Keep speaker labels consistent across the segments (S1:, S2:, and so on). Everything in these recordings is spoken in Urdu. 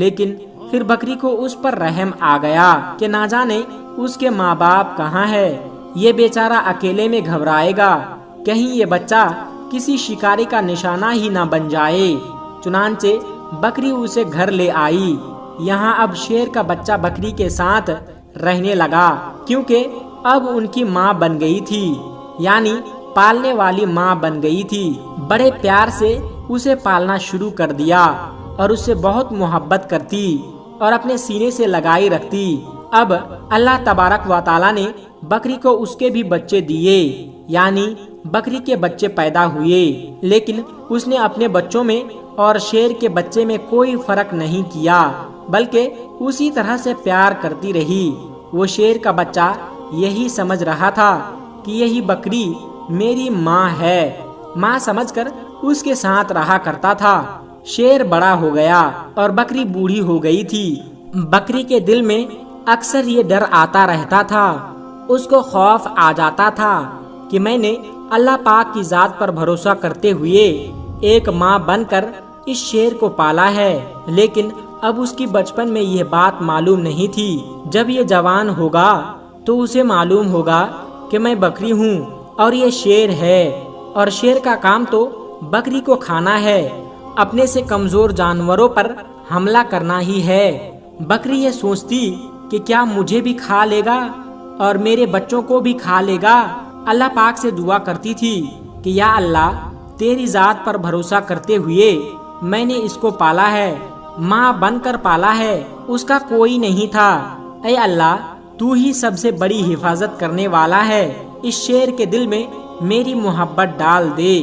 S1: لیکن پھر بکری کو اس پر رحم آ گیا کہ نہ جانے اس کے ماں باپ کہاں ہے، یہ بیچارہ اکیلے میں گھبرائے گا، کہیں یہ بچہ کسی شکاری کا نشانہ ہی نہ بن جائے۔ چنانچہ بکری اسے گھر لے آئی۔ یہاں اب شیر کا بچہ بکری کے ساتھ رہنے لگا، کیونکہ اب ان کی ماں بن گئی تھی، یعنی پالنے والی ماں بن گئی تھی۔ بڑے پیار سے اسے پالنا شروع کر دیا اور اس سے بہت محبت کرتی اور اپنے سینے سے لگائی رکھتی۔ اب اللہ تبارک و تعالیٰ نے بکری کو اس کے بھی بچے دیے، یعنی بکری کے بچے پیدا ہوئے، لیکن اس نے اپنے بچوں میں اور شیر کے بچے میں کوئی فرق نہیں کیا، بلکہ اسی طرح سے پیار کرتی رہی۔ وہ شیر کا بچہ یہی سمجھ رہا تھا کہ یہی بکری میری ماں ہے، ماں سمجھ کر اس کے ساتھ رہا کرتا تھا۔ شیر بڑا ہو گیا اور بکری بوڑھی ہو گئی تھی۔ بکری کے دل میں اکثر یہ ڈر آتا رہتا تھا، اس کو خوف آ جاتا تھا کہ میں نے اللہ پاک کی ذات پر بھروسہ کرتے ہوئے ایک ماں بن کر اس شیر کو پالا ہے، لیکن اب اس کی بچپن میں یہ بات معلوم نہیں تھی۔ جب یہ جوان ہوگا تو اسے معلوم ہوگا کہ میں بکری ہوں اور یہ شیر ہے، اور شیر کا کام تو بکری کو کھانا ہے، اپنے سے کمزور جانوروں پر حملہ کرنا ہی ہے۔ بکری یہ سوچتی کہ کیا مجھے بھی کھا لے گا اور میرے بچوں کو بھی کھا لے گا۔ اللہ پاک سے دعا کرتی تھی کہ یا اللہ، تیری ذات پر بھروسہ کرتے ہوئے میں نے اس کو پالا ہے، ماں بن کر پالا ہے، اس کا کوئی نہیں تھا۔ اے اللہ، تو ہی سب سے بڑی حفاظت کرنے والا ہے، اس شیر کے دل میں میری محبت ڈال دے۔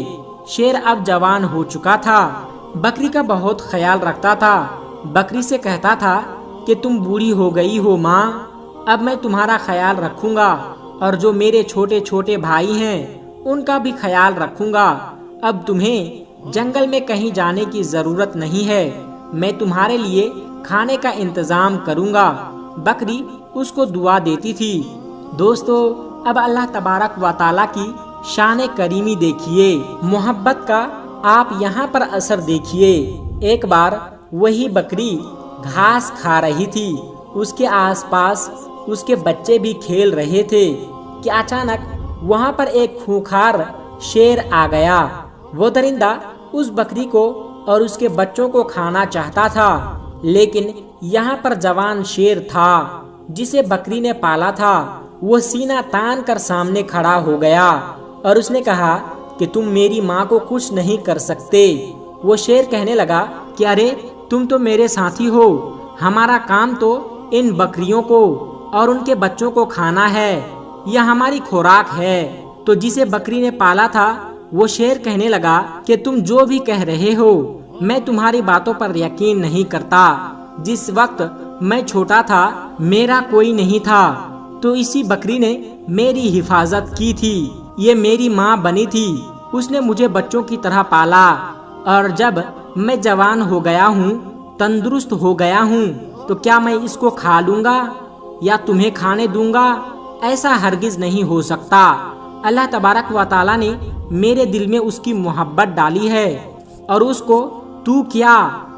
S1: شیر اب جوان ہو چکا تھا، بکری کا بہت خیال رکھتا تھا۔ بکری سے کہتا تھا کہ تم بوڑھی ہو گئی ہو ماں، اب میں تمہارا خیال رکھوں گا، اور جو میرے چھوٹے چھوٹے بھائی ہیں ان کا بھی خیال رکھوں گا۔ اب تمہیں جنگل میں کہیں جانے کی ضرورت نہیں ہے، میں تمہارے لیے کھانے کا انتظام کروں گا۔ بکری اس کو دعا دیتی تھی۔ دوستو، اب اللہ تبارک و تعالیٰ کی شان کریمی دیکھیے، محبت کا آپ یہاں پر اثر دیکھیے۔ ایک بار وہی بکری گھاس کھا رہی تھی، اس کے آس پاس اس کے بچے بھی کھیل رہے تھے کہ اچانک وہاں پر ایک خونخوار شیر آ گیا۔ وہ درندہ اس بکری کو اور اس کے بچوں کو کھانا چاہتا تھا، لیکن یہاں پر جوان شیر تھا جسے بکری نے پالا تھا۔ وہ سینہ تان کر سامنے کھڑا ہو گیا اور اس نے کہا کہ تم میری ماں کو کچھ نہیں کر سکتے۔ وہ شیر کہنے لگا کہ ارے تم تو میرے ساتھی ہو، ہمارا کام تو ان بکریوں کو اور ان کے بچوں کو کھانا ہے، یہ ہماری خوراک ہے۔ تو جسے بکری نے پالا تھا وہ شیر کہنے لگا کہ تم جو بھی کہہ رہے ہو میں تمہاری باتوں پر یقین نہیں کرتا۔ جس وقت میں چھوٹا تھا میرا کوئی نہیں تھا، تو اسی بکری نے میری حفاظت کی تھی، یہ میری ماں بنی تھی، اس نے مجھے بچوں کی طرح پالا، اور جب میں جوان ہو گیا ہوں، تندرست ہو گیا ہوں، تو کیا میں اس کو کھا لوں گا یا تمہیں کھانے دوں گا؟ ایسا ہرگز نہیں ہو سکتا۔ اللہ تبارک و تعالیٰ نے میرے دل میں اس کی محبت ڈالی ہے، اور اس کو تو کیا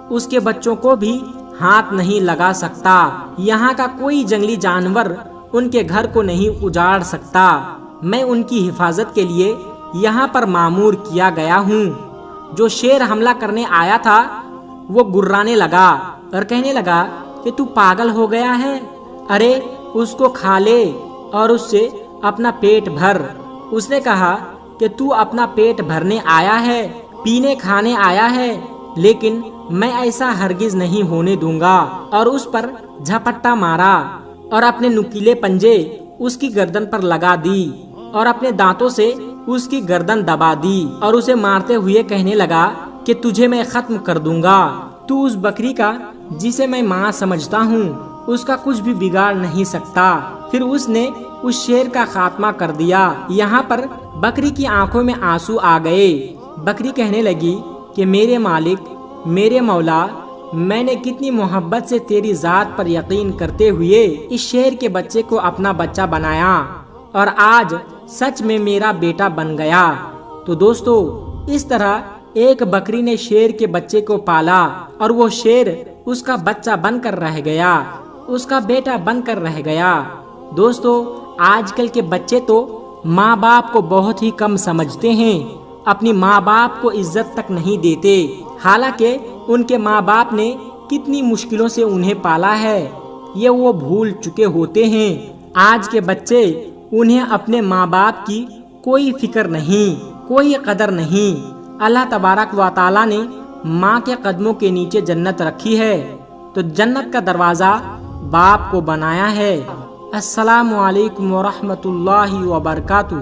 S1: اس کے بچوں کو بھی ہاتھ نہیں لگا سکتا۔ یہاں کا کوئی جنگلی جانور ان کے گھر کو نہیں اجاڑ سکتا۔ میں ان کی حفاظت کے لیے یہاں پر مامور کیا گیا ہوں۔ جو شیر حملہ کرنے آیا تھا وہ گرانے لگا اور کہنے لگا کہ تو پاگل ہو گیا ہے، ارے اس کو کھا لے اور اس سے اپنا پیٹ بھر۔ اس نے کہا کہ تو اپنا پیٹ بھرنے آیا ہے، پینے کھانے آیا ہے، لیکن میں ایسا ہرگز نہیں ہونے دوں گا، اور اس پر جھپٹا مارا اور اپنے نکیلے پنجے اس کی گردن پر لگا دی اور اپنے دانتوں سے اس کی گردن دبا دی، اور اسے مارتے ہوئے کہنے لگا کہ تجھے میں ختم کر دوں گا۔ تو اس بکری کا جسے میں ماں سمجھتا ہوں اس کا کچھ بھی بگاڑ نہیں سکتا۔ پھر اس نے اس شیر کا خاتمہ کر دیا۔ یہاں پر بکری کی آنکھوں میں آنسو آ گئے۔ بکری کہنے لگی کہ میرے مالک، میرے مولا، میں نے کتنی محبت سے تیری ذات پر یقین کرتے ہوئے اس شیر کے بچے کو اپنا بچہ بنایا، اور آج سچ میں میرا بیٹا بن گیا۔ تو دوستو، اس طرح ایک بکری نے شیر کے بچے کو پالا، اور وہ شیر اس کا بچہ بن کر رہ گیا، اس کا بیٹا بن کر رہ گیا۔ دوستو، آج کل کے بچے تو ماں باپ کو بہت ہی کم سمجھتے ہیں، اپنی ماں باپ کو عزت تک نہیں دیتے، حالانکہ ان کے ماں باپ نے کتنی مشکلوں سے انہیں پالا ہے، یہ وہ بھول چکے ہوتے ہیں۔ آج کے بچے، انہیں اپنے ماں باپ کی کوئی فکر نہیں، کوئی قدر نہیں۔ اللہ تبارک و تعالیٰ نے ماں کے قدموں کے نیچے جنت رکھی ہے، تو جنت کا دروازہ باپ کو بنایا ہے۔ السلام علیکم ورحمۃ اللہ وبرکاتہ۔